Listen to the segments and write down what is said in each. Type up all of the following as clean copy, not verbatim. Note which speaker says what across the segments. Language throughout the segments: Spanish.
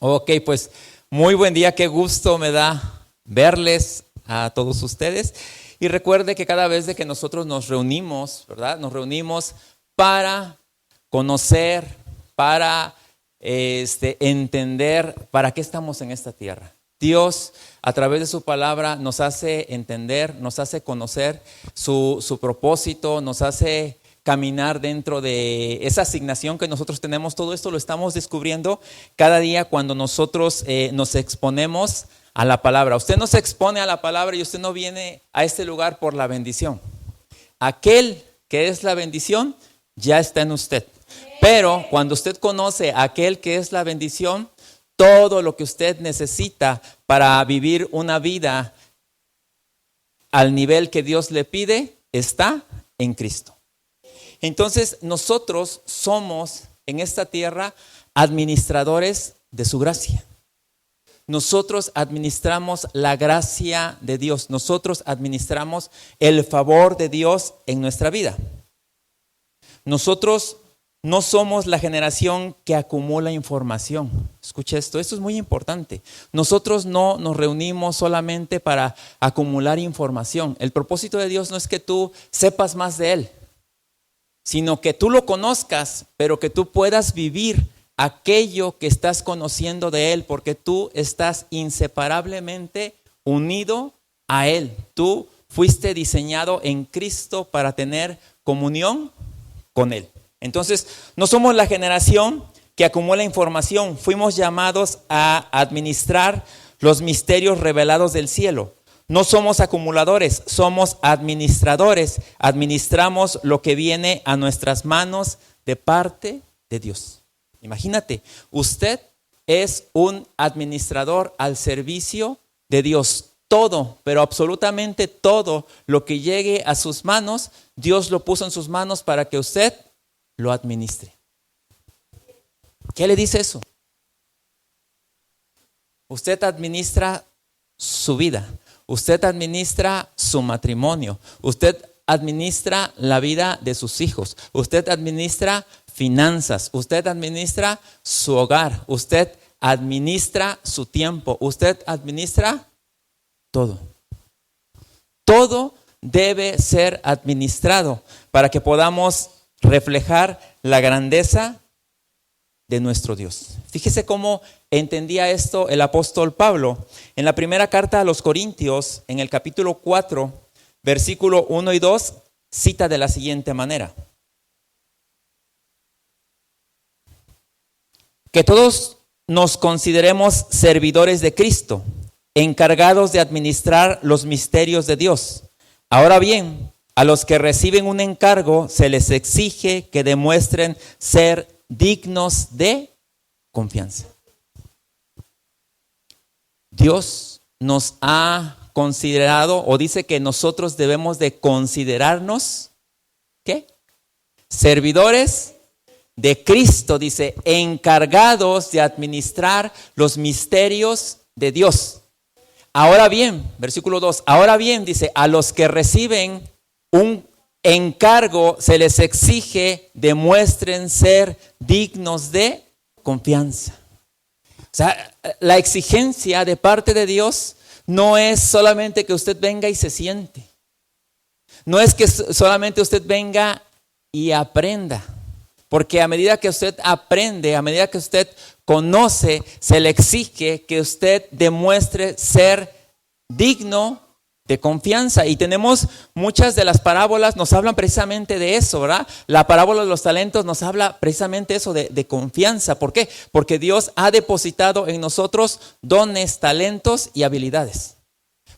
Speaker 1: Ok, pues muy buen día, qué gusto me da verles a todos ustedes. Y recuerde que cada vez de que nosotros nos reunimos, ¿verdad? Nos reunimos para conocer, para entender para qué estamos en esta tierra. Dios, a través de su palabra, nos hace entender, nos hace conocer su propósito, nos hace caminar dentro de esa asignación que nosotros tenemos. Todo esto lo estamos descubriendo cada día cuando nosotros nos exponemos a la palabra. Usted no se expone a la palabra y usted no viene a este lugar por la bendición. Aquel que es la bendición ya está en usted. Pero cuando usted conoce a aquel que es la bendición, todo lo que usted necesita para vivir una vida al nivel que Dios le pide está en Cristo. Entonces nosotros somos en esta tierra administradores de su gracia. Nosotros administramos la gracia de Dios. Nosotros administramos el favor de Dios en nuestra vida. Nosotros no somos la generación que acumula información. Escucha esto es muy importante. Nosotros no nos reunimos solamente para acumular información. El propósito de Dios no es que tú sepas más de Él, sino que tú lo conozcas, pero que tú puedas vivir aquello que estás conociendo de Él, porque tú estás inseparablemente unido a Él. Tú fuiste diseñado en Cristo para tener comunión con Él. Entonces, no somos la generación que acumula información. Fuimos llamados a administrar los misterios revelados del cielo. No somos acumuladores, somos administradores. Administramos lo que viene a nuestras manos de parte de Dios. Imagínate, usted es un administrador al servicio de Dios. Todo, pero absolutamente todo lo que llegue a sus manos, Dios lo puso en sus manos para que usted lo administre. ¿Qué le dice eso? Usted administra su vida. Usted administra su matrimonio. Usted administra la vida de sus hijos. Usted administra finanzas. Usted administra su hogar. Usted administra su tiempo. Usted administra todo. Todo debe ser administrado para que podamos reflejar la grandeza de nuestro Dios. Fíjese cómo entendía esto el apóstol Pablo. En la primera carta a los Corintios, en el capítulo 4, versículo 1 y 2, cita de la siguiente manera: que todos nos consideremos servidores de Cristo, encargados de administrar los misterios de Dios. Ahora bien, a los que reciben un encargo se les exige que demuestren ser dignos de confianza. Dios nos ha considerado, o dice que nosotros debemos de considerarnos, ¿qué? Servidores de Cristo, dice, encargados de administrar los misterios de Dios. Ahora bien, versículo 2, ahora bien, dice, a los que reciben un encargo se les exige demuestren ser dignos de confianza. O sea, la exigencia de parte de Dios no es solamente que usted venga y se siente. No es que solamente usted venga y aprenda. Porque a medida que usted aprende, a medida que usted conoce, se le exige que usted demuestre ser digno de confianza. Y tenemos muchas de las parábolas, nos hablan precisamente de eso, ¿verdad? La parábola de los talentos nos habla precisamente eso de confianza. ¿Por qué? Porque Dios ha depositado en nosotros dones, talentos y habilidades.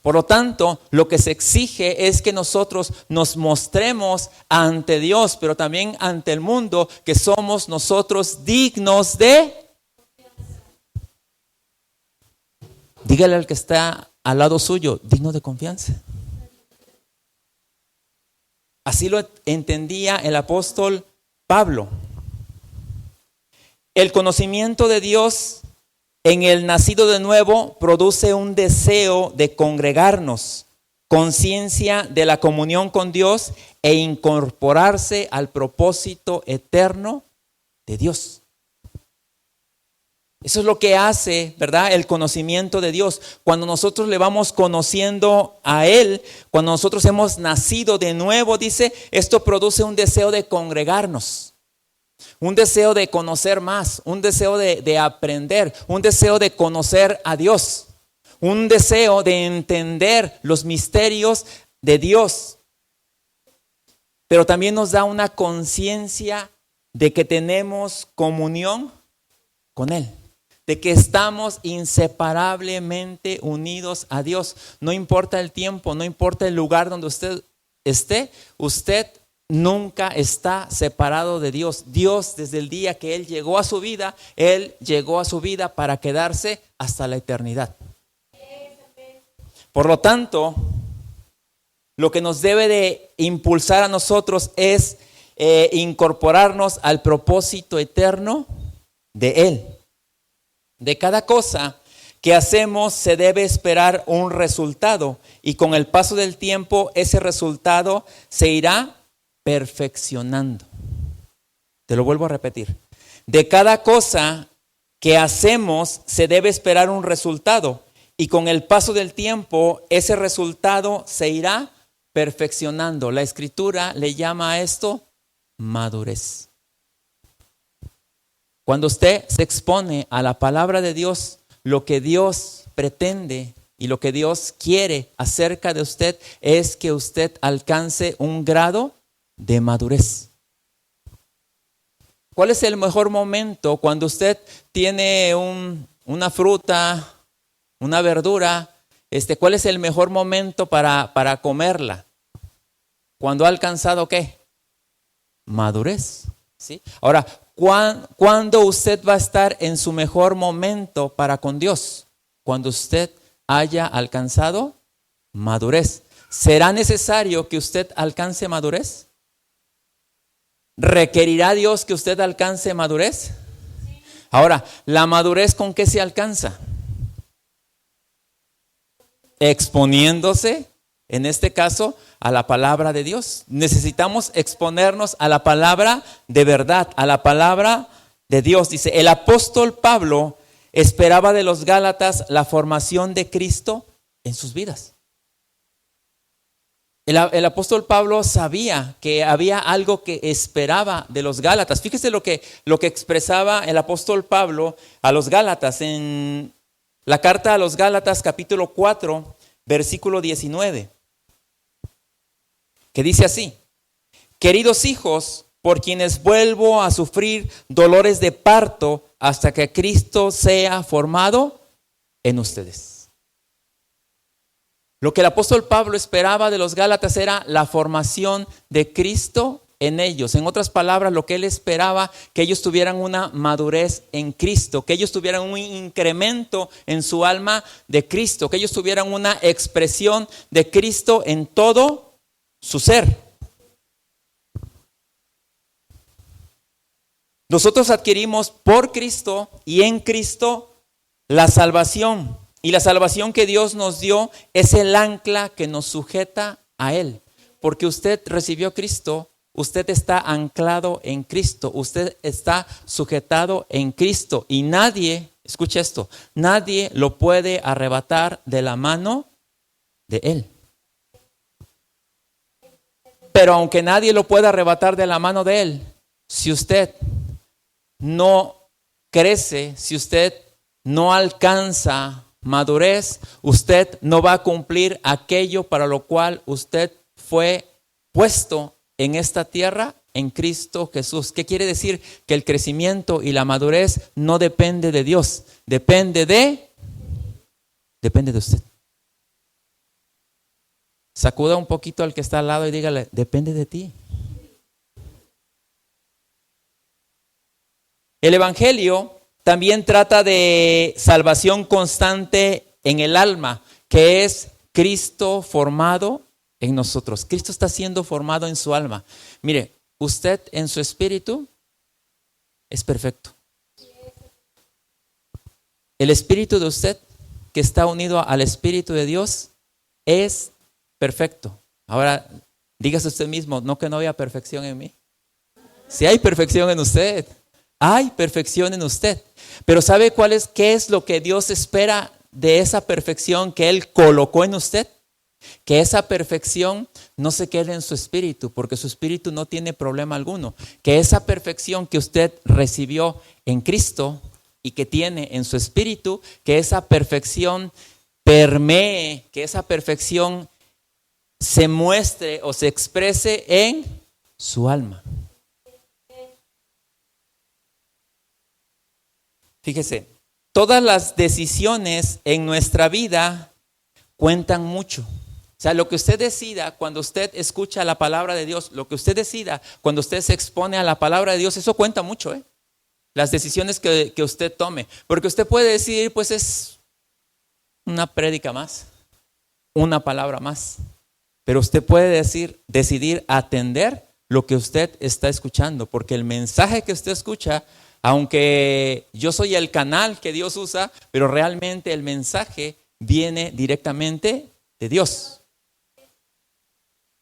Speaker 1: Por lo tanto, lo que se exige es que nosotros nos mostremos ante Dios, pero también ante el mundo, que somos nosotros dignos de... Dígale al que está al lado suyo, digno de confianza. Así lo entendía el apóstol Pablo. El conocimiento de Dios en el nacido de nuevo produce un deseo de congregarnos, conciencia de la comunión con Dios e incorporarse al propósito eterno de Dios. Eso es lo que hace, ¿verdad? El conocimiento de Dios. Cuando nosotros le vamos conociendo a Él, cuando nosotros hemos nacido de nuevo, dice, esto produce un deseo de congregarnos, un deseo de conocer más, un deseo de aprender, un deseo de conocer a Dios, un deseo de entender los misterios de Dios. Pero también nos da una conciencia de que tenemos comunión con Él, de que estamos inseparablemente unidos a Dios. No importa el tiempo, no importa el lugar donde usted esté, usted nunca está separado de Dios. Dios, desde el día que Él llegó a su vida, Él llegó a su vida para quedarse hasta la eternidad. Por lo tanto, lo que nos debe de impulsar a nosotros es incorporarnos al propósito eterno de Él. De cada cosa que hacemos se debe esperar un resultado, y con el paso del tiempo ese resultado se irá perfeccionando. Te lo vuelvo a repetir. De cada cosa que hacemos se debe esperar un resultado, y con el paso del tiempo ese resultado se irá perfeccionando. La Escritura le llama a esto madurez. Cuando usted se expone a la palabra de Dios, lo que Dios pretende y lo que Dios quiere acerca de usted es que usted alcance un grado de madurez. ¿Cuál es el mejor momento cuando usted tiene una fruta, una verdura? ¿Cuál es el mejor momento para comerla? ¿Cuándo ha alcanzado qué? Madurez. ¿Sí? Ahora, ¿cuándo usted va a estar en su mejor momento para con Dios? Cuando usted haya alcanzado madurez. ¿Será necesario que usted alcance madurez? ¿Requerirá Dios que usted alcance madurez? Ahora, ¿la madurez con qué se alcanza? Exponiéndose, en este caso, a la palabra de Dios. Necesitamos exponernos a la palabra de verdad, a la palabra de Dios. Dice, el apóstol Pablo esperaba de los Gálatas la formación de Cristo en sus vidas. El apóstol Pablo sabía que había algo que esperaba de los Gálatas. Fíjese lo que expresaba el apóstol Pablo a los Gálatas en la carta a los Gálatas capítulo 4, versículo 19. Que dice así: queridos hijos, por quienes vuelvo a sufrir dolores de parto hasta que Cristo sea formado en ustedes. Lo que el apóstol Pablo esperaba de los Gálatas era la formación de Cristo en ellos. En otras palabras, lo que él esperaba, que ellos tuvieran una madurez en Cristo, que ellos tuvieran un incremento en su alma de Cristo, que ellos tuvieran una expresión de Cristo en todo su ser. Nosotros adquirimos por Cristo y en Cristo la salvación. Y la salvación que Dios nos dio es el ancla que nos sujeta a Él. Porque usted recibió a Cristo, usted está anclado en Cristo, usted está sujetado en Cristo. Y nadie, escuche esto, nadie lo puede arrebatar de la mano de Él. Pero aunque nadie lo pueda arrebatar de la mano de Él, si usted no crece, si usted no alcanza madurez, usted no va a cumplir aquello para lo cual usted fue puesto en esta tierra en Cristo Jesús. ¿Qué quiere decir? Que el crecimiento y la madurez no depende de Dios, depende de usted. Sacuda un poquito al que está al lado y dígale, depende de ti. El Evangelio también trata de salvación constante en el alma, que es Cristo formado en nosotros. Cristo está siendo formado en su alma. Mire, usted en su espíritu es perfecto. El espíritu de usted, que está unido al espíritu de Dios, es perfecto. Ahora, dígase usted mismo, no que no haya perfección en mí. Si hay perfección en usted. Hay perfección en usted. Pero ¿sabe qué es lo que Dios espera de esa perfección que Él colocó en usted? Que esa perfección no se quede en su espíritu, porque su espíritu no tiene problema alguno. Que esa perfección que usted recibió en Cristo y que tiene en su espíritu, que esa perfección permee, que esa perfección se muestre o se exprese en su alma. Fíjese, todas las decisiones en nuestra vida cuentan mucho. O sea, lo que usted decida cuando usted escucha la palabra de Dios, lo que usted decida cuando usted se expone a la palabra de Dios, eso cuenta mucho, ¿eh? Las decisiones que usted tome. Porque usted puede decir, pues es una prédica más, una palabra más. Pero usted puede decidir atender lo que usted está escuchando. Porque el mensaje que usted escucha, aunque yo soy el canal que Dios usa, pero realmente el mensaje viene directamente de Dios.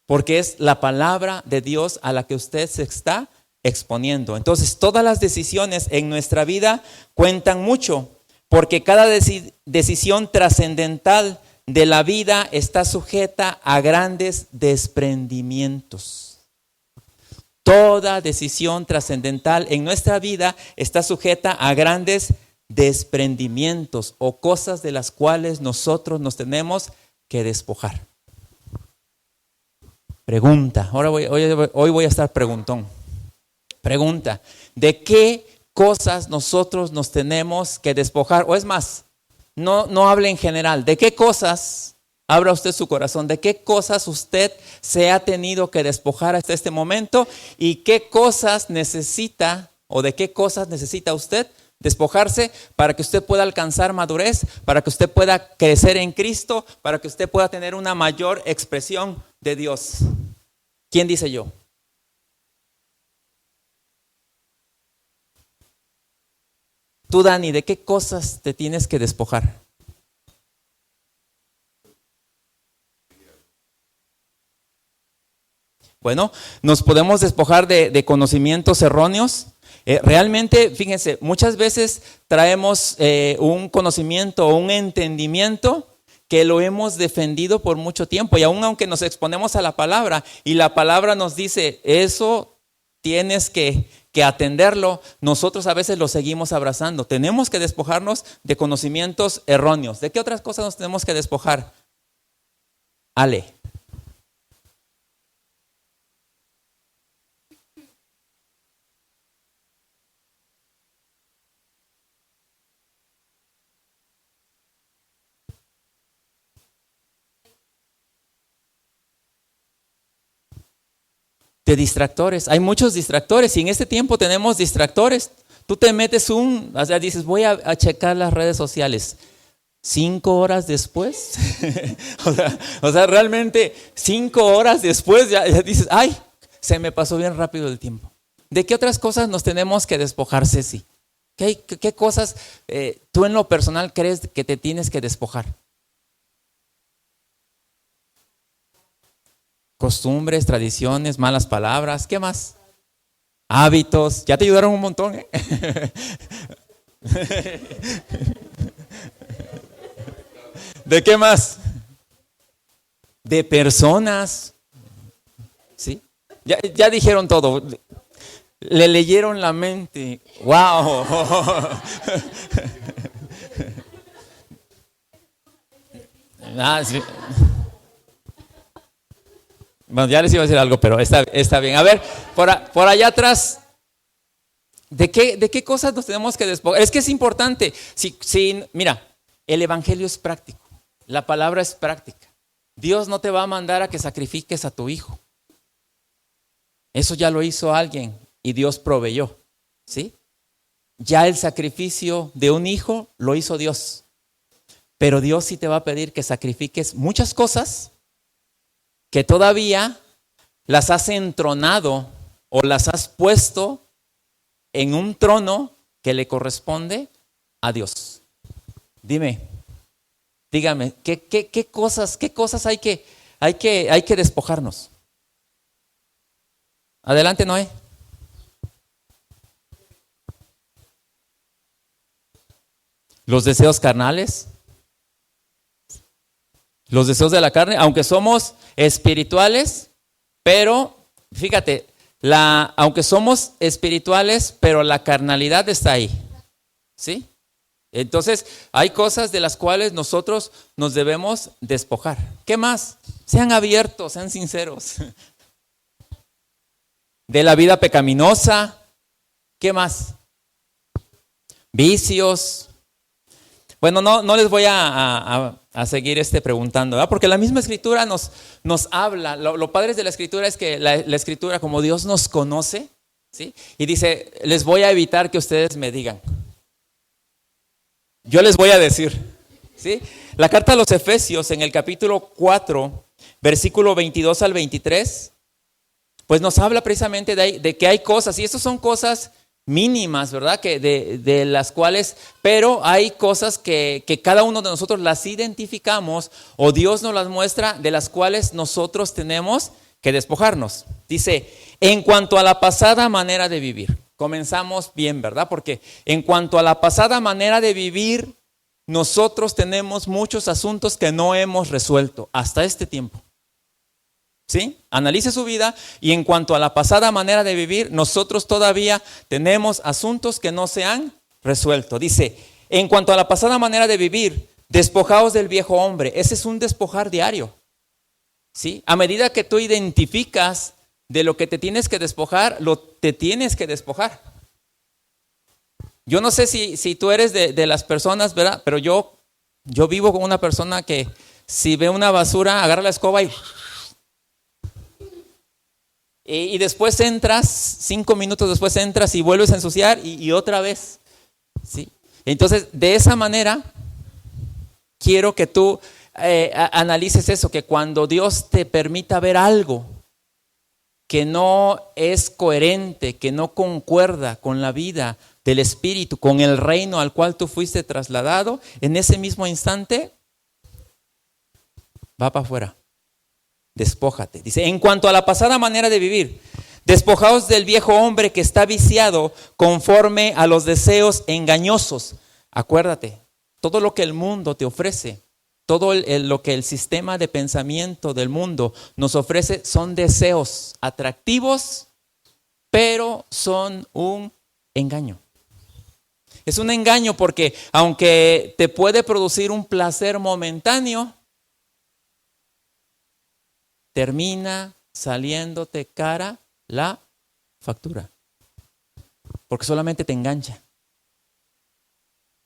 Speaker 1: Porque es la palabra de Dios a la que usted se está exponiendo. Entonces, todas las decisiones en nuestra vida cuentan mucho, porque cada decisión trascendental de la vida está sujeta a grandes desprendimientos. Toda decisión trascendental en nuestra vida está sujeta a grandes desprendimientos o cosas de las cuales nosotros nos tenemos que despojar. Pregunta, hoy voy a estar preguntón. Pregunta, ¿de qué cosas nosotros nos tenemos que despojar? O es más, no hable en general. ¿De qué cosas, abra usted su corazón, de qué cosas usted se ha tenido que despojar hasta este momento? ¿Y qué cosas necesita o de qué cosas necesita usted despojarse para que usted pueda alcanzar madurez, para que usted pueda crecer en Cristo, para que usted pueda tener una mayor expresión de Dios? ¿Quién dice yo? Tú, Dani, ¿de qué cosas te tienes que despojar? Bueno, nos podemos despojar de conocimientos erróneos. Realmente, fíjense, muchas veces traemos un conocimiento o un entendimiento que lo hemos defendido por mucho tiempo, y aun aunque nos exponemos a la palabra y la palabra nos dice, eso tienes que atenderlo, nosotros a veces lo seguimos abrazando. Tenemos que despojarnos de conocimientos erróneos. ¿De qué otras cosas nos tenemos que despojar? Ale. De distractores. Hay muchos distractores y en este tiempo tenemos distractores. Tú te metes o sea, dices, voy a checar las redes sociales. 5 horas después, o sea, realmente 5 horas después ya dices, ay, se me pasó bien rápido el tiempo. ¿De qué otras cosas nos tenemos que despojar, Ceci? ¿Qué cosas tú en lo personal crees que te tienes que despojar? Costumbres, tradiciones, malas palabras, ¿qué más? Hábitos, ya te ayudaron un montón, ¿eh? ¿De qué más? De personas, ¿sí? Ya dijeron todo, le leyeron la mente, wow. Sí. Bueno, ya les iba a decir algo, pero está bien. A ver, por allá atrás, ¿de qué cosas nos tenemos que despojar? Es que es importante. Mira, el evangelio es práctico, la palabra es práctica. Dios no te va a mandar a que sacrifiques a tu hijo. Eso ya lo hizo alguien y Dios proveyó, ¿sí? Ya el sacrificio de un hijo lo hizo Dios. Pero Dios sí te va a pedir que sacrifiques muchas cosas que todavía las has entronado o las has puesto en un trono que le corresponde a Dios. Dígame, ¿qué cosas hay que despojarnos? Adelante, Noé. los deseos carnales, los deseos de la carne, aunque somos espirituales, pero fíjate, aunque somos espirituales, pero la carnalidad está ahí, ¿sí? Entonces, hay cosas de las cuales nosotros nos debemos despojar. ¿Qué más? Sean abiertos, sean sinceros. De la vida pecaminosa, ¿qué más? Vicios. Bueno, no les voy a seguir preguntando, ¿verdad? Porque la misma Escritura nos habla. Lo padre de la Escritura es que la Escritura, como Dios nos conoce, ¿sí? Y dice, les voy a evitar que ustedes me digan. Yo les voy a decir, ¿sí? La carta a los Efesios, en el capítulo 4, versículo 22 al 23, pues nos habla precisamente de que hay cosas, y estas son cosas mínimas, ¿verdad? Que de las cuales, pero hay cosas que cada uno de nosotros las identificamos o Dios nos las muestra, de las cuales nosotros tenemos que despojarnos. Dice, en cuanto a la pasada manera de vivir, comenzamos bien, ¿verdad? Porque en cuanto a la pasada manera de vivir, nosotros tenemos muchos asuntos que no hemos resuelto hasta este tiempo. ¿Sí? Analice su vida y en cuanto a la pasada manera de vivir, nosotros todavía tenemos asuntos que no se han resuelto. Dice, en cuanto a la pasada manera de vivir, despojaos del viejo hombre. Ese es un despojar diario. ¿Sí? A medida que tú identificas de lo que te tienes que despojar, te tienes que despojar. Yo no sé si tú eres de las personas, ¿verdad? Pero yo vivo con una persona que si ve una basura, agarra la escoba y después entras, 5 minutos después entras y vuelves a ensuciar y otra vez. ¿Sí? Entonces, de esa manera, quiero que tú analices eso, que cuando Dios te permita ver algo que no es coherente, que no concuerda con la vida del Espíritu, con el reino al cual tú fuiste trasladado, en ese mismo instante, va para afuera. Despójate. Dice, en cuanto a la pasada manera de vivir, despojaos del viejo hombre que está viciado conforme a los deseos engañosos. Acuérdate, todo lo que el mundo te ofrece, todo lo que el sistema de pensamiento del mundo nos ofrece son deseos atractivos, pero son un engaño. Es un engaño porque aunque te puede producir un placer momentáneo, termina saliéndote cara la factura, porque solamente te engancha.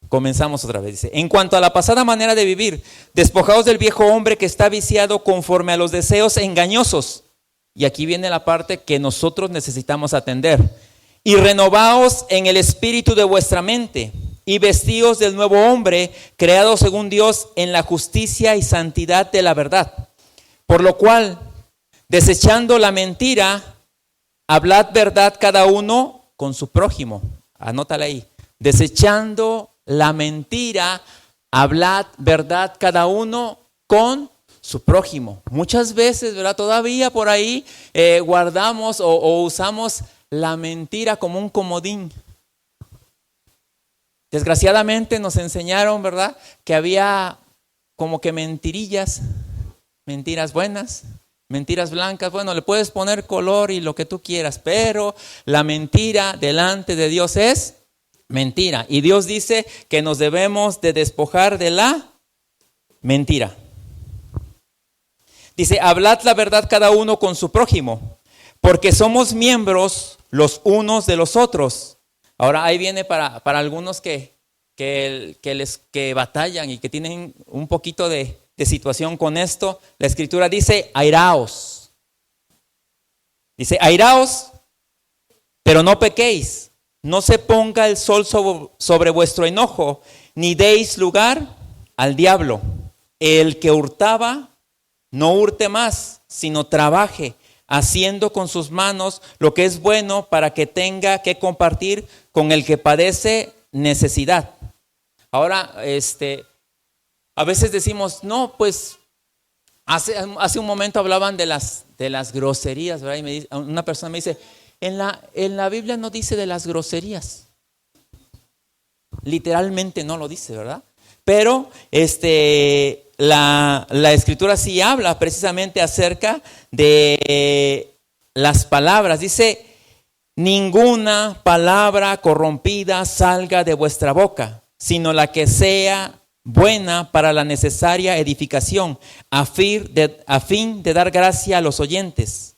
Speaker 1: Comenzamos otra vez, dice, en cuanto a la pasada manera de vivir, despojaos del viejo hombre que está viciado conforme a los deseos engañosos. Y aquí viene la parte que nosotros necesitamos atender. Y renovaos en el espíritu de vuestra mente, y vestíos del nuevo hombre, creado según Dios en la justicia y santidad de la verdad. Por lo cual, desechando la mentira, hablad verdad cada uno con su prójimo. Anótala ahí. Desechando la mentira, hablad verdad cada uno con su prójimo. Muchas veces, ¿verdad? Todavía por ahí guardamos o usamos la mentira como un comodín. Desgraciadamente nos enseñaron, ¿verdad? Que había como que mentirillas, mentiras buenas, mentiras blancas. Bueno, le puedes poner color y lo que tú quieras, pero la mentira delante de Dios es mentira. Y Dios dice que nos debemos de despojar de la mentira. Dice, hablad la verdad cada uno con su prójimo, porque somos miembros los unos de los otros. Ahora ahí viene para algunos que batallan y que tienen un poquito de situación con esto. La Escritura dice, airaos. Dice, airaos, pero no pequéis. No se ponga el sol sobre vuestro enojo, ni deis lugar al diablo. El que hurtaba, no hurte más, sino trabaje, haciendo con sus manos lo que es bueno, para que tenga que compartir con el que padece necesidad. Ahora, a veces decimos, no, pues, hace un momento hablaban de las groserías, ¿verdad? Y una persona me dice, en la Biblia no dice de las groserías. Literalmente no lo dice, ¿verdad? Pero la Escritura sí habla precisamente acerca de las palabras. Dice, ninguna palabra corrompida salga de vuestra boca, sino la que sea buena para la necesaria edificación, a fin de dar gracia a los oyentes.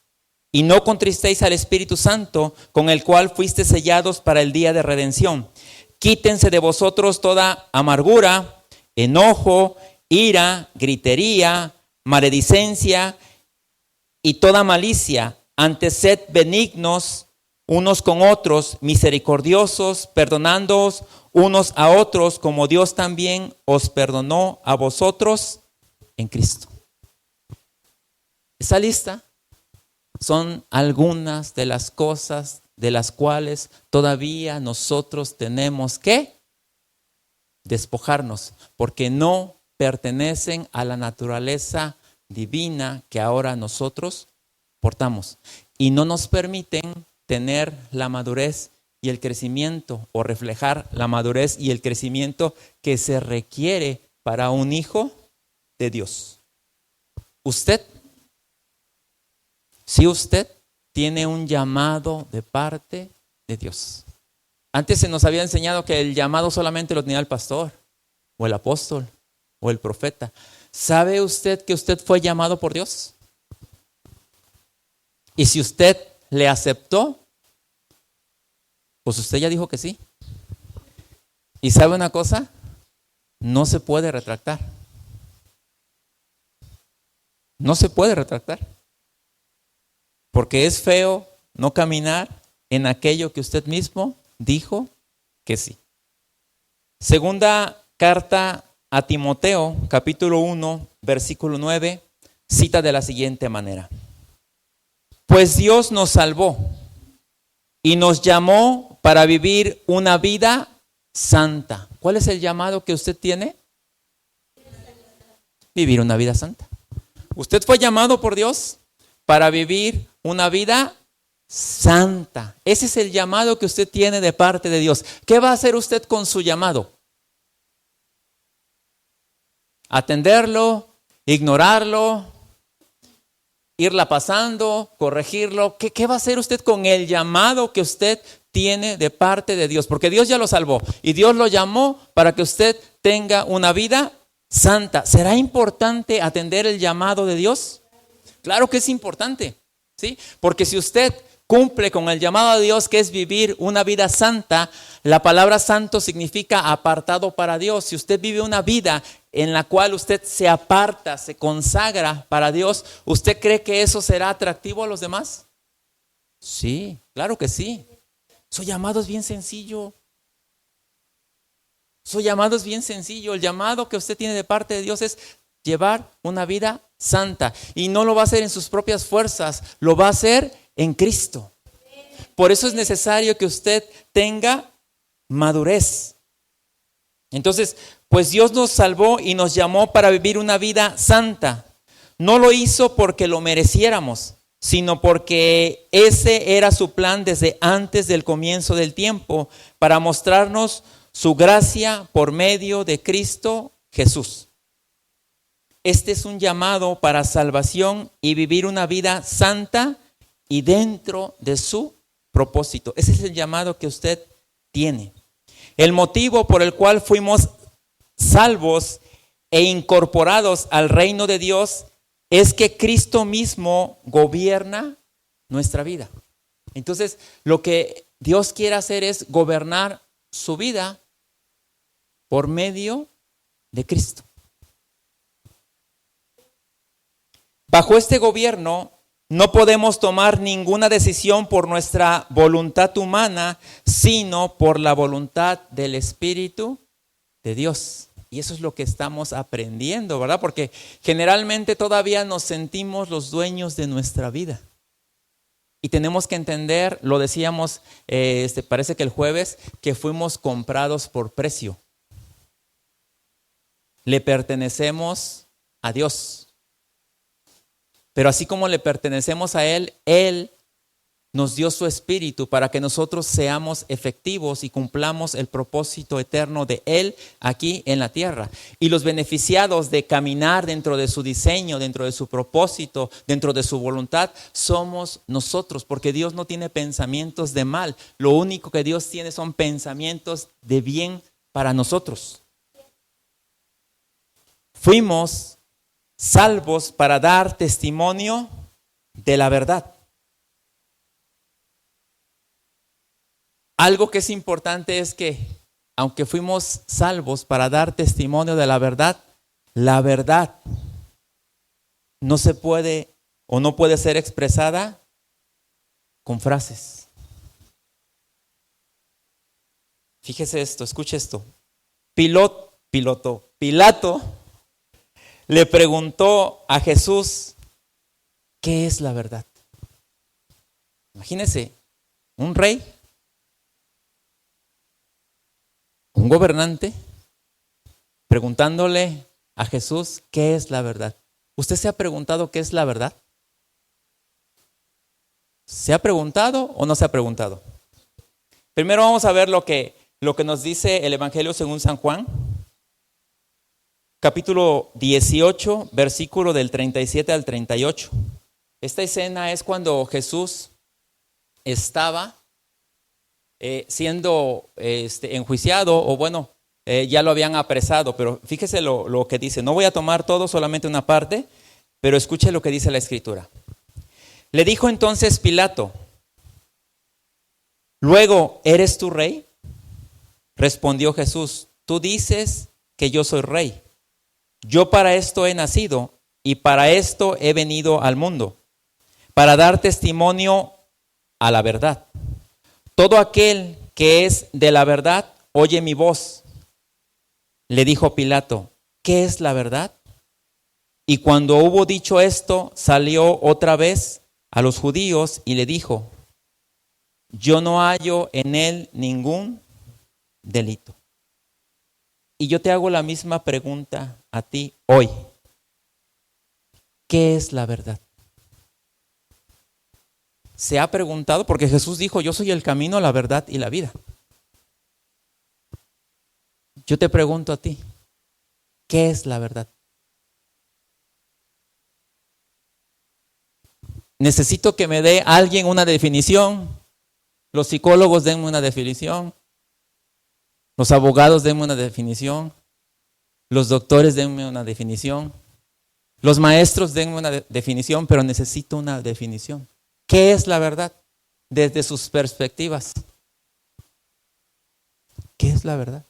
Speaker 1: Y no contristéis al Espíritu Santo, con el cual fuisteis sellados para el día de redención. Quítense de vosotros toda amargura, enojo, ira, gritería, maledicencia y toda malicia. Antes sed benignos unos con otros, misericordiosos, perdonándoos unos a otros, como Dios también os perdonó a vosotros en Cristo. Esa lista son algunas de las cosas de las cuales todavía nosotros tenemos que despojarnos, porque no pertenecen a la naturaleza divina que ahora nosotros portamos y no nos permiten tener la madurez y el crecimiento, o reflejar la madurez y el crecimiento que se requiere para un hijo de Dios. Usted tiene un llamado de parte de Dios. Antes se nos había enseñado que el llamado solamente lo tenía el pastor, o el apóstol, o el profeta. ¿Sabe usted que usted fue llamado por Dios? Y si usted le aceptó, pues usted ya dijo que sí. ¿Y sabe una cosa? No se puede retractar. No se puede retractar. Porque es feo no caminar en aquello que usted mismo dijo que sí. Segunda carta a Timoteo, capítulo 1, versículo 9, cita de la siguiente manera. Pues Dios nos salvó y nos llamó para vivir una vida santa. ¿Cuál es el llamado que usted tiene? Vivir una vida santa. Usted fue llamado por Dios para vivir una vida santa. Ese es el llamado que usted tiene de parte de Dios. ¿Qué va a hacer usted con su llamado? ¿Atenderlo? ¿Ignorarlo? ¿Irla pasando? ¿Corregirlo? ¿Qué va a hacer usted con el llamado que usted tiene de parte de Dios? Porque Dios ya lo salvó y Dios lo llamó para que usted tenga una vida santa. ¿Será importante atender el llamado de Dios? Claro que es importante, ¿sí? Porque si usted cumple con el llamado de Dios, que es vivir una vida santa, la palabra santo significa apartado para Dios. Si usted vive una vida en la cual usted se aparta, se consagra para Dios, ¿usted cree que eso será atractivo a los demás? Sí, claro que sí. Su llamado es bien sencillo. Su llamado es bien sencillo. El llamado que usted tiene de parte de Dios es llevar una vida santa. Y no lo va a hacer en sus propias fuerzas, lo va a hacer en Cristo. Por eso es necesario que usted tenga madurez. Entonces, pues Dios nos salvó y nos llamó para vivir una vida santa. No lo hizo porque lo mereciéramos, sino porque ese era su plan desde antes del comienzo del tiempo, para mostrarnos su gracia por medio de Cristo Jesús. Este es un llamado para salvación y vivir una vida santa y dentro de su propósito. Ese es el llamado que usted tiene. El motivo por el cual fuimos salvos e incorporados al reino de Dios es que Cristo mismo gobierna nuestra vida. Entonces, lo que Dios quiere hacer es gobernar su vida por medio de Cristo. Bajo este gobierno no podemos tomar ninguna decisión por nuestra voluntad humana, sino por la voluntad del Espíritu de Dios. Y eso es lo que estamos aprendiendo, ¿verdad? Porque generalmente todavía nos sentimos los dueños de nuestra vida. Y tenemos que entender, lo decíamos, parece que el jueves, que fuimos comprados por precio. Le pertenecemos a Dios. Pero así como le pertenecemos a Él, Él nos dio su Espíritu para que nosotros seamos efectivos y cumplamos el propósito eterno de Él aquí en la tierra. Y los beneficiados de caminar dentro de su diseño, dentro de su propósito, dentro de su voluntad, somos nosotros, porque Dios no tiene pensamientos de mal. Lo único que Dios tiene son pensamientos de bien para nosotros. Fuimos salvos para dar testimonio de la verdad. Algo que es importante es que, aunque fuimos salvos para dar testimonio de la verdad no se puede o no puede ser expresada con frases. Fíjese esto, escuche esto. Pilato le preguntó a Jesús, ¿qué es la verdad? Imagínese, un rey, un gobernante, preguntándole a Jesús, ¿qué es la verdad? ¿Usted se ha preguntado qué es la verdad? ¿Se ha preguntado o no se ha preguntado? Primero vamos a ver lo que nos dice el Evangelio según San Juan, capítulo 18, versículo del 37 al 38. Esta escena es cuando Jesús estaba siendo enjuiciado, o bueno, ya lo habían apresado, pero fíjese lo que dice. No voy a tomar todo, solamente una parte, pero escuche lo que dice la Escritura. Le dijo entonces Pilato, luego, ¿eres tú rey? Respondió Jesús, tú dices que yo soy rey. Yo para esto he nacido y para esto he venido al mundo, para dar testimonio a la verdad. Todo aquel que es de la verdad, oye mi voz. Le dijo Pilato, ¿qué es la verdad? Y cuando hubo dicho esto, salió otra vez a los judíos y le dijo, yo no hallo en él ningún delito. Y yo te hago la misma pregunta a ti hoy. ¿Qué es la verdad? ¿Se ha preguntado? Porque Jesús dijo, yo soy el camino, la verdad y la vida. Yo te pregunto a ti, ¿qué es la verdad? Necesito que me dé alguien una definición. Los psicólogos denme una definición. Los abogados denme una definición. Los doctores denme una definición. Los maestros denme una definición, pero necesito una definición. ¿Qué es la verdad? Desde sus perspectivas. ¿Qué es la verdad?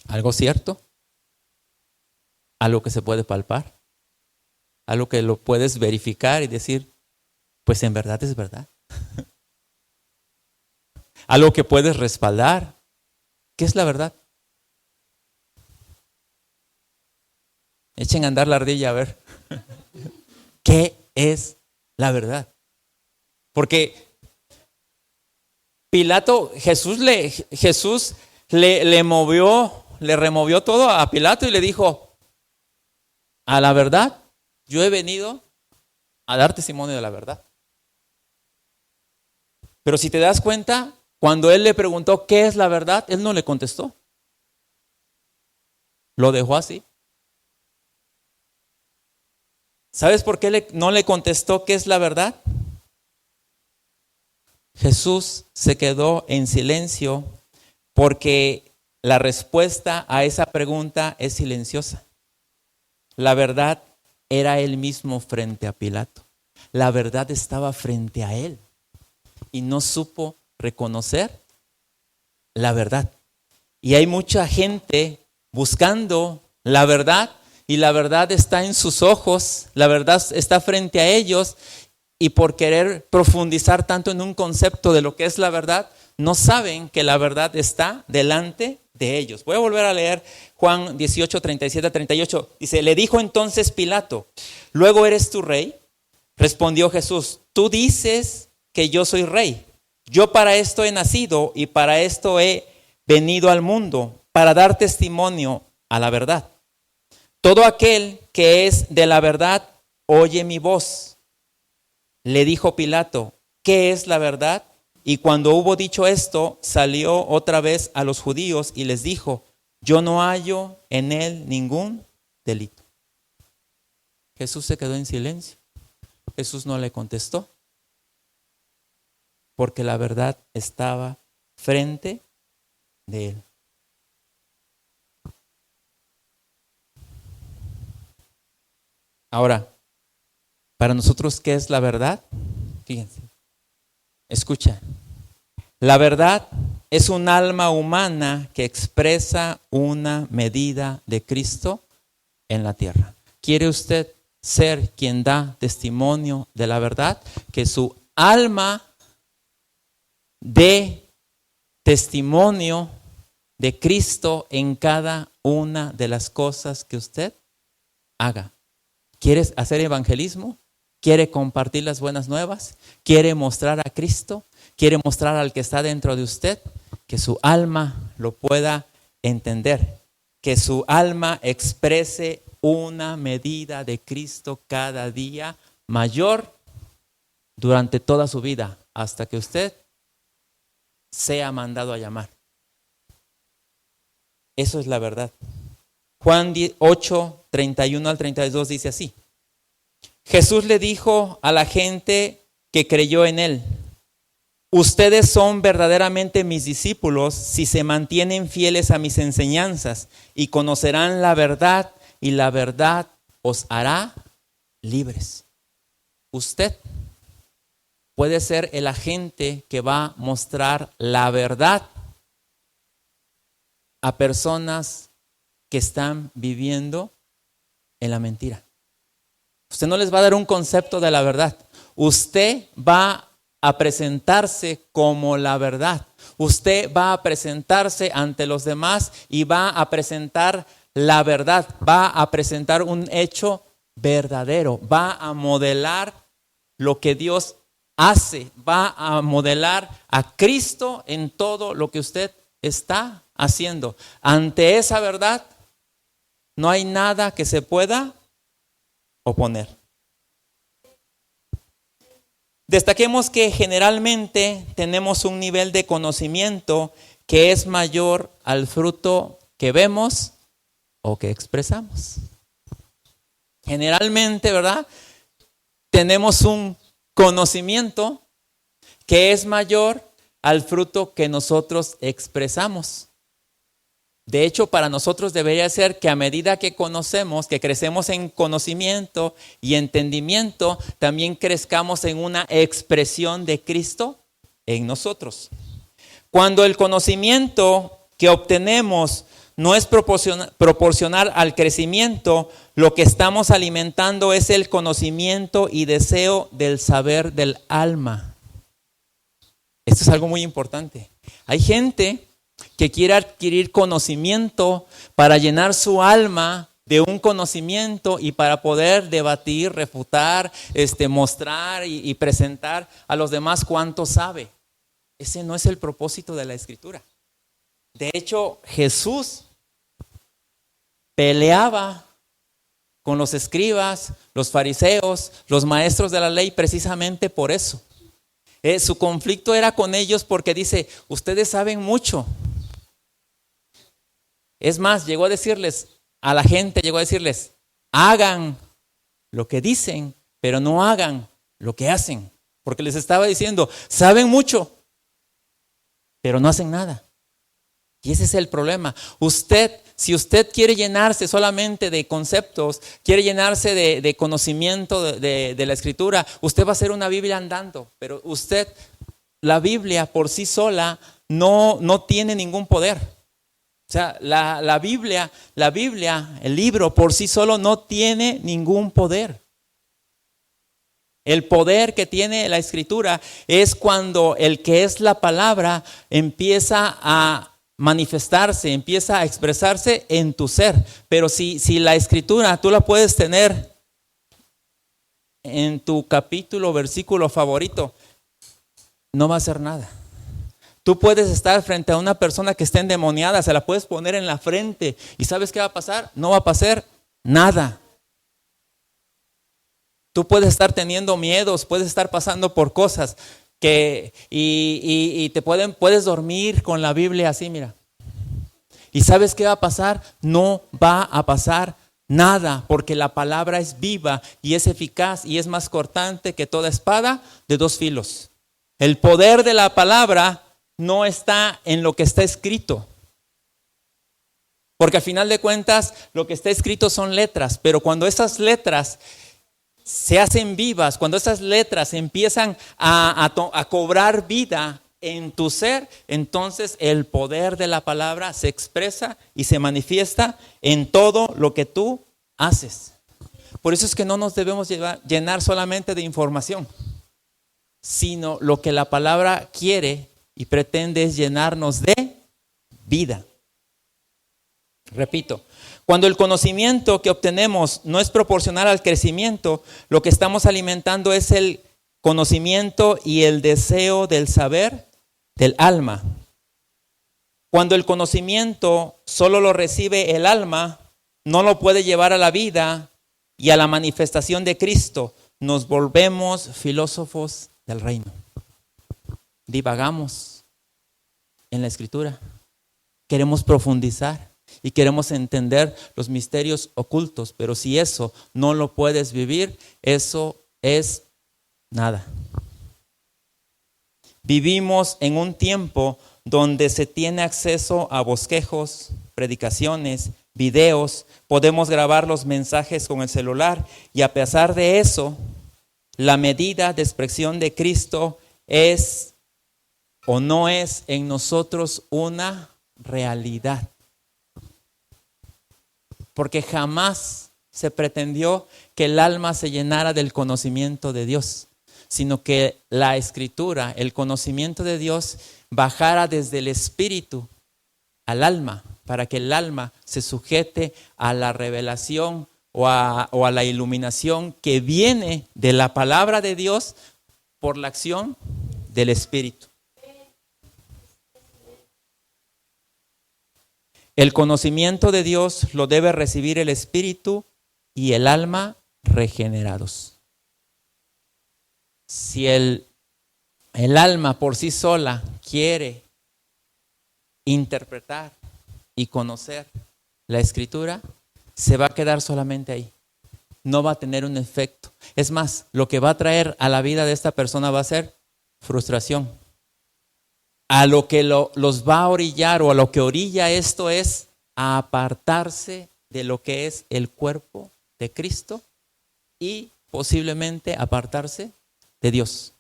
Speaker 1: ¿Algo cierto? ¿Algo que se puede palpar? ¿Algo que lo puedes verificar y decir, pues en verdad es verdad? ¿Algo que puedes respaldar? ¿Qué es la verdad? Echen a andar la ardilla a ver. ¿Qué es la verdad? Porque Jesús le removió todo a Pilato y le dijo, a la verdad, yo he venido a dar testimonio de la verdad. Pero si te das cuenta, cuando él le preguntó qué es la verdad, él no le contestó. Lo dejó así. ¿Sabes por qué no le contestó qué es la verdad? Jesús se quedó en silencio porque la respuesta a esa pregunta es silenciosa. La verdad era él mismo frente a Pilato. La verdad estaba frente a él y no supo reconocer la verdad. Y hay mucha gente buscando la verdad y la verdad está en sus ojos, la verdad está frente a ellos y por querer profundizar tanto en un concepto de lo que es la verdad, no saben que la verdad está delante de ellos. Voy a volver a leer Juan 18, 37 a 38. Dice, le dijo entonces Pilato, ¿luego eres tú rey? Respondió Jesús, tú dices que yo soy rey. Yo para esto he nacido y para esto he venido al mundo para dar testimonio a la verdad. Todo aquel que es de la verdad oye mi voz. Le dijo Pilato, ¿qué es la verdad? Y cuando hubo dicho esto, salió otra vez a los judíos y les dijo, yo no hallo en él ningún delito. Jesús se quedó en silencio. Jesús no le contestó, porque la verdad estaba frente de él. Ahora, para nosotros, ¿qué es la verdad? Fíjense, escucha. La verdad es un alma humana que expresa una medida de Cristo en la tierra. ¿Quiere usted ser quien da testimonio de la verdad? Que su alma dé testimonio de Cristo en cada una de las cosas que usted haga. ¿Quieres hacer evangelismo? ¿Quiere compartir las buenas nuevas? ¿Quiere mostrar a Cristo? ¿Quiere mostrar al que está dentro de usted? Que su alma lo pueda entender. Que su alma exprese una medida de Cristo cada día mayor durante toda su vida, hasta que usted sea mandado a llamar. Eso es la verdad. Juan 8, 31 al 32 dice así. Jesús le dijo a la gente que creyó en él, ustedes son verdaderamente mis discípulos si se mantienen fieles a mis enseñanzas y conocerán la verdad y la verdad os hará libres. Usted puede ser el agente que va a mostrar la verdad a personas que están viviendo en la mentira. Usted no les va a dar un concepto de la verdad. Usted va a presentarse como la verdad. Usted va a presentarse ante los demás y va a presentar la verdad. Va a presentar un hecho verdadero. Va a modelar lo que Dios hace. Va a modelar a Cristo en todo lo que usted está haciendo. Ante esa verdad no hay nada que se pueda oponer. Destaquemos que generalmente tenemos un nivel de conocimiento que es mayor al fruto que vemos o que expresamos. Generalmente, ¿verdad? Tenemos un conocimiento que es mayor al fruto que nosotros expresamos. De hecho, para nosotros debería ser que a medida que conocemos, que crecemos en conocimiento y entendimiento, también crezcamos en una expresión de Cristo en nosotros. Cuando el conocimiento que obtenemos no es proporcional al crecimiento, lo que estamos alimentando es el conocimiento y deseo del saber del alma. Esto es algo muy importante. Hay gente que quiere adquirir conocimiento para llenar su alma de un conocimiento y para poder debatir, refutar, mostrar y presentar a los demás cuánto sabe. Ese no es el propósito de la Escritura. De hecho, Jesús peleaba con los escribas, los fariseos, los maestros de la ley precisamente por eso. Su conflicto era con ellos porque dice, ustedes saben mucho. Es más, llegó a decirles, a la gente llegó a decirles, hagan lo que dicen, pero no hagan lo que hacen. Porque les estaba diciendo, saben mucho, pero no hacen nada. Y ese es el problema. Si usted quiere llenarse solamente de conceptos, quiere llenarse de conocimiento de la Escritura, usted va a ser una Biblia andando, pero la Biblia por sí sola no tiene ningún poder. O sea, la Biblia, el libro por sí solo no tiene ningún poder. El poder que tiene la Escritura es cuando el que es la palabra empieza a manifestarse, empieza a expresarse en tu ser. Pero si la Escritura tú la puedes tener en tu capítulo, versículo favorito, no va a hacer nada. Tú puedes estar frente a una persona que esté endemoniada, se la puedes poner en la frente y ¿sabes qué va a pasar? No va a pasar nada. Tú puedes estar teniendo miedos, puedes estar pasando por cosas y puedes dormir con la Biblia así, mira. ¿Y sabes qué va a pasar? No va a pasar nada, porque la palabra es viva y es eficaz y es más cortante que toda espada de dos filos. El poder de la palabra no está en lo que está escrito. Porque al final de cuentas, lo que está escrito son letras, pero cuando esas letras se hacen vivas, cuando esas letras empiezan a cobrar vida en tu ser, entonces el poder de la palabra se expresa y se manifiesta en todo lo que tú haces. Por eso es que no nos debemos llenar solamente de información, sino lo que la palabra quiere y pretende es llenarnos de vida. Repito, cuando el conocimiento que obtenemos no es proporcional al crecimiento, lo que estamos alimentando es el conocimiento y el deseo del saber del alma. Cuando el conocimiento solo lo recibe el alma, no lo puede llevar a la vida y a la manifestación de Cristo. Nos volvemos filósofos del reino. Divagamos en la Escritura. Queremos profundizar y queremos entender los misterios ocultos, pero si eso no lo puedes vivir, eso es nada. Vivimos en un tiempo donde se tiene acceso a bosquejos, predicaciones, videos, podemos grabar los mensajes con el celular y a pesar de eso, la medida de expresión de Cristo es o no es en nosotros una realidad. Porque jamás se pretendió que el alma se llenara del conocimiento de Dios, sino que la Escritura, el conocimiento de Dios, bajara desde el espíritu al alma, para que el alma se sujete a la revelación o a la iluminación que viene de la palabra de Dios por la acción del Espíritu. El conocimiento de Dios lo debe recibir el espíritu y el alma regenerados. Si el alma por sí sola quiere interpretar y conocer la Escritura, se va a quedar solamente ahí. No va a tener un efecto. Es más, lo que va a traer a la vida de esta persona va a ser frustración. A lo que los va a orillar o a lo que orilla esto es a apartarse de lo que es el cuerpo de Cristo y posiblemente apartarse de Dios,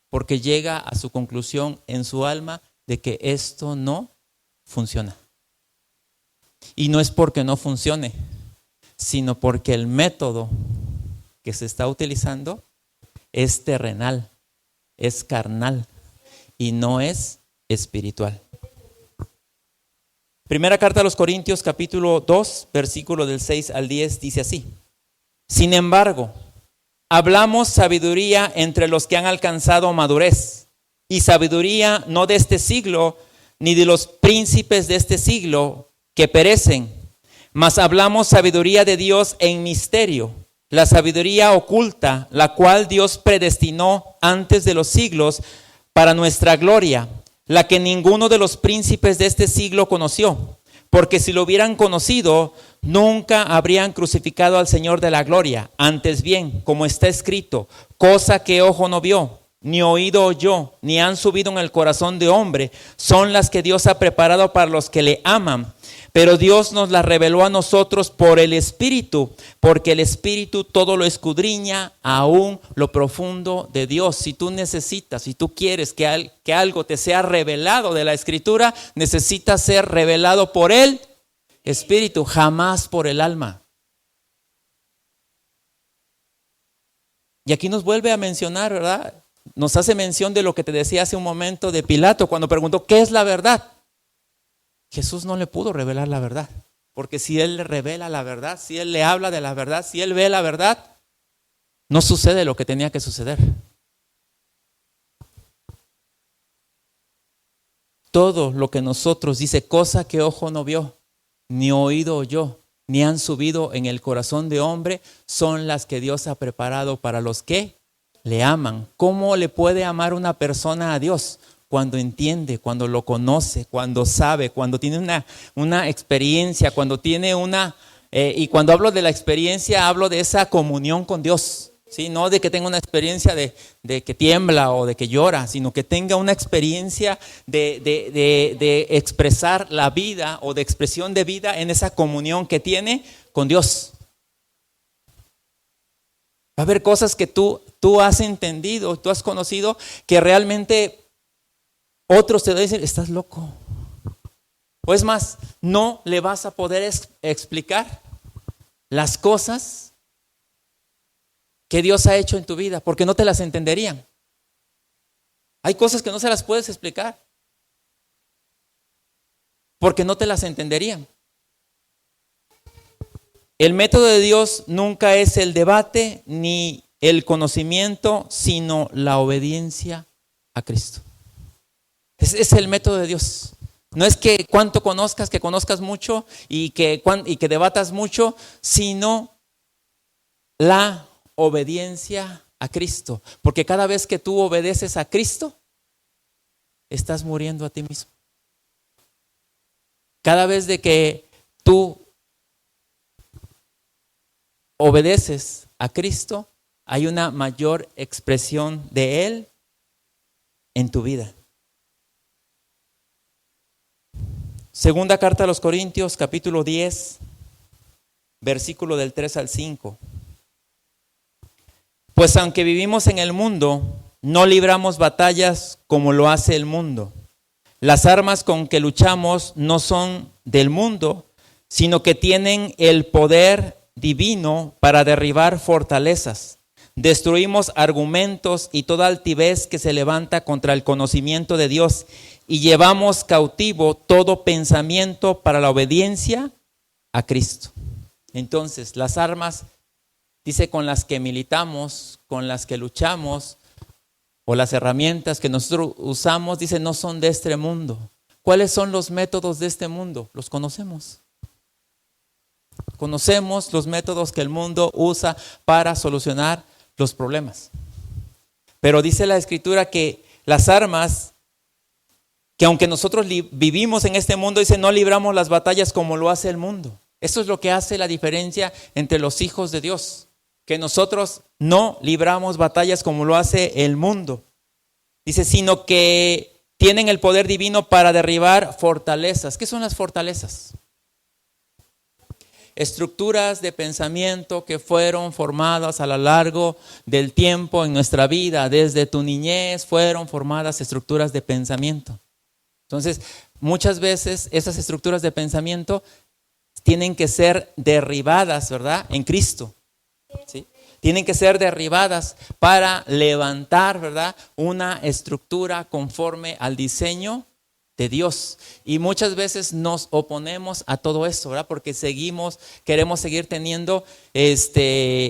Speaker 1: porque llega a su conclusión en su alma de que esto no funciona. Y no es porque no funcione, sino porque el método que se está utilizando es terrenal, es carnal y no es espiritual. Primera carta a los Corintios, capítulo 2, versículo del 6 al 10, dice así: sin embargo, hablamos sabiduría entre los que han alcanzado madurez, y sabiduría no de este siglo, ni de los príncipes de este siglo que perecen, mas hablamos sabiduría de Dios en misterio, la sabiduría oculta, la cual Dios predestinó antes de los siglos para nuestra gloria, la que ninguno de los príncipes de este siglo conoció, porque si lo hubieran conocido, nunca habrían crucificado al Señor de la gloria. Antes bien, como está escrito, cosa que ojo no vio, ni oído oyó, ni han subido en el corazón de hombre, son las que Dios ha preparado para los que le aman. Pero Dios nos las reveló a nosotros por el Espíritu, porque el Espíritu todo lo escudriña, aún lo profundo de Dios. Si tú necesitas, si tú quieres que algo te sea revelado de la Escritura, necesita ser revelado por el Espíritu, jamás por el alma. Y aquí nos vuelve a mencionar, ¿verdad? Nos hace mención de lo que te decía hace un momento de Pilato, cuando preguntó, ¿qué es la verdad? Jesús no le pudo revelar la verdad, porque si Él le revela la verdad, si Él le habla de la verdad, si Él ve la verdad, no sucede lo que tenía que suceder. todo lo que nosotros, dice, cosa que ojo no vio, ni oído oyó, ni han subido en el corazón de hombre, son las que Dios ha preparado para los que le aman. ¿Cómo le puede amar una persona a Dios? Cuando entiende, cuando lo conoce, cuando sabe, cuando tiene una experiencia, cuando tiene y cuando hablo de la experiencia, hablo de esa comunión con Dios. ¿Sí? No de que tenga una experiencia de que tiembla o de que llora, sino que tenga una experiencia de expresar la vida o de expresión de vida en esa comunión que tiene con Dios. Va a haber cosas que tú has entendido, tú has conocido, que realmente otros te dicen, estás loco. O es más, no le vas a poder explicar las cosas que Dios ha hecho en tu vida, porque no te las entenderían. Hay cosas que no se las puedes explicar, porque no te las entenderían. El método de Dios nunca es el debate ni el conocimiento, sino la obediencia a Cristo. Ese es el método de Dios. No es que cuánto conozcas, que conozcas mucho y que debatas mucho, sino la obediencia a Cristo. Porque cada vez que tú obedeces a Cristo, estás muriendo a ti mismo. Cada vez de que tú obedeces a Cristo, hay una mayor expresión de Él en tu vida. Segunda carta a los Corintios, capítulo 10, versículo del 3 al 5. Pues aunque vivimos en el mundo, no libramos batallas como lo hace el mundo. Las armas con que luchamos no son del mundo, sino que tienen el poder divino para derribar fortalezas. Destruimos argumentos y toda altivez que se levanta contra el conocimiento de Dios y llevamos cautivo todo pensamiento para la obediencia a Cristo. Entonces, las armas, dice, con las que militamos, con las que luchamos, o las herramientas que nosotros usamos, dice, no son de este mundo. ¿Cuáles son los métodos de este mundo? Los conocemos. Conocemos los métodos que el mundo usa para solucionar los problemas. Pero dice la Escritura que las armas, que aunque nosotros vivimos en este mundo, dice, no libramos las batallas como lo hace el mundo. Eso es lo que hace la diferencia entre los hijos de Dios. Que nosotros no libramos batallas como lo hace el mundo. Dice, sino que tienen el poder divino para derribar fortalezas. ¿Qué son las fortalezas? Estructuras de pensamiento que fueron formadas a lo largo del tiempo en nuestra vida. Desde tu niñez fueron formadas estructuras de pensamiento. Entonces, muchas veces esas estructuras de pensamiento tienen que ser derribadas, ¿verdad? En Cristo. ¿Sí? Tienen que ser derribadas para levantar, ¿verdad?, una estructura conforme al diseño de Dios. Y muchas veces nos oponemos a todo eso, ¿verdad? Porque queremos seguir teniendo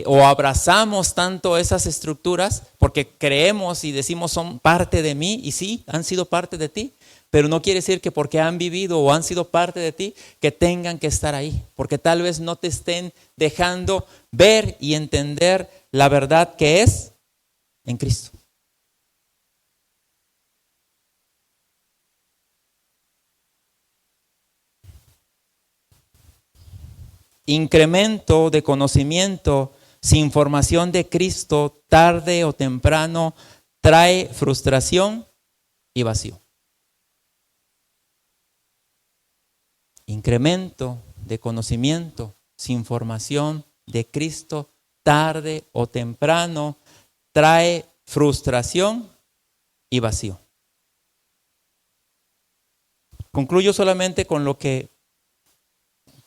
Speaker 1: o abrazamos tanto esas estructuras porque creemos y decimos son parte de mí, y sí, han sido parte de ti. Pero no quiere decir que porque han vivido o han sido parte de ti, que tengan que estar ahí. Porque tal vez no te estén dejando ver y entender la verdad que es en Cristo. Incremento de conocimiento sin formación de Cristo, tarde o temprano, trae frustración y vacío. Incremento de conocimiento sin formación de Cristo, tarde o temprano, trae frustración y vacío. Concluyo solamente con lo que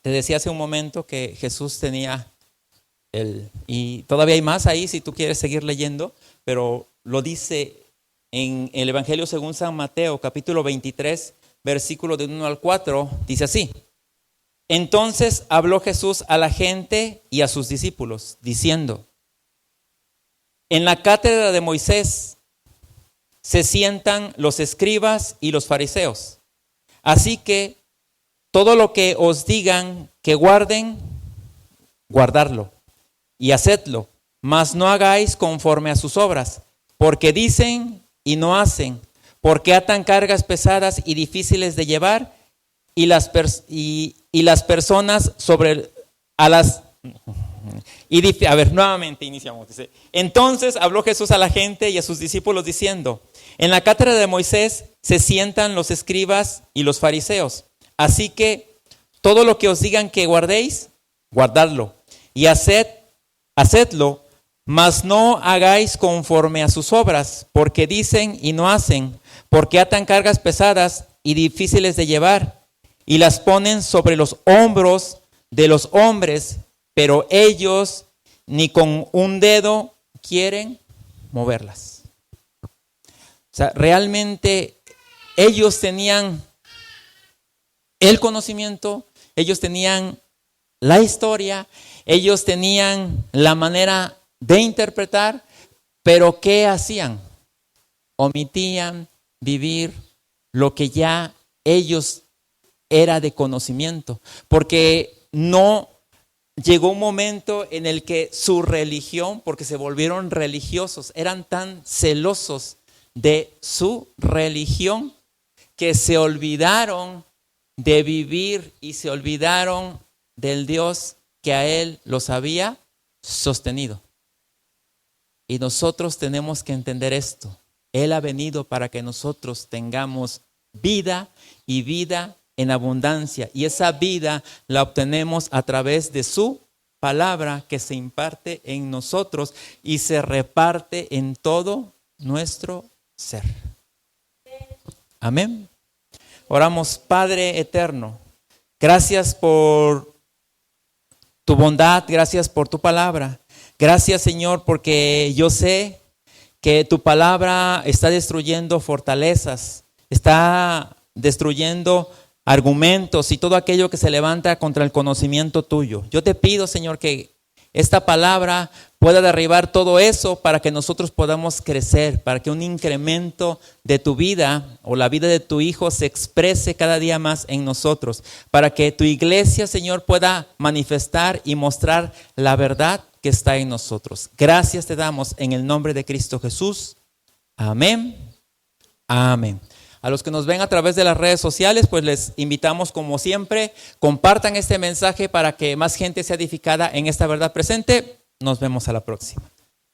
Speaker 1: te decía hace un momento, que Jesús tenía y todavía hay más ahí si tú quieres seguir leyendo, pero lo dice en el Evangelio según San Mateo, capítulo 23, versículo de 1 al 4, dice así: entonces habló Jesús a la gente y a sus discípulos, diciendo: en la cátedra de Moisés se sientan los escribas y los fariseos. Así que todo lo que os digan que guarden, guardadlo y hacedlo, mas no hagáis conforme a sus obras, porque dicen y no hacen, porque atan cargas pesadas y difíciles de llevar, y las personas sobre a las... a ver, nuevamente iniciamos. Dice, entonces habló Jesús a la gente y a sus discípulos diciendo, en la cátedra de Moisés se sientan los escribas y los fariseos. Así que todo lo que os digan que guardéis, guardadlo y hacedlo, mas no hagáis conforme a sus obras, porque dicen y no hacen, porque atan cargas pesadas y difíciles de llevar, y las ponen sobre los hombros de los hombres, pero ellos ni con un dedo quieren moverlas. O sea, realmente ellos tenían el conocimiento, ellos tenían la historia, ellos tenían la manera de interpretar, pero ¿qué hacían? Omitían vivir lo que ya ellos era de conocimiento, porque no llegó un momento en el que su religión, porque se volvieron religiosos, eran tan celosos de su religión que se olvidaron de vivir y se olvidaron del Dios que a él los había sostenido. Y nosotros tenemos que entender esto. Él ha venido para que nosotros tengamos vida y vida en abundancia. Y esa vida la obtenemos a través de su palabra que se imparte en nosotros y se reparte en todo nuestro ser. Amén. Oramos, Padre eterno, gracias por tu bondad, gracias por tu palabra. Gracias, Señor, porque yo sé que tu palabra está destruyendo fortalezas, está destruyendo argumentos y todo aquello que se levanta contra el conocimiento tuyo. Yo te pido, Señor, que esta palabra pueda derribar todo eso para que nosotros podamos crecer, para que un incremento de tu vida o la vida de tu Hijo se exprese cada día más en nosotros, para que tu iglesia, Señor, pueda manifestar y mostrar la verdad que está en nosotros. Gracias te damos en el nombre de Cristo Jesús. Amén. Amén. A los que nos ven a través de las redes sociales, pues les invitamos como siempre, compartan este mensaje para que más gente sea edificada en esta verdad presente. Nos vemos a la próxima.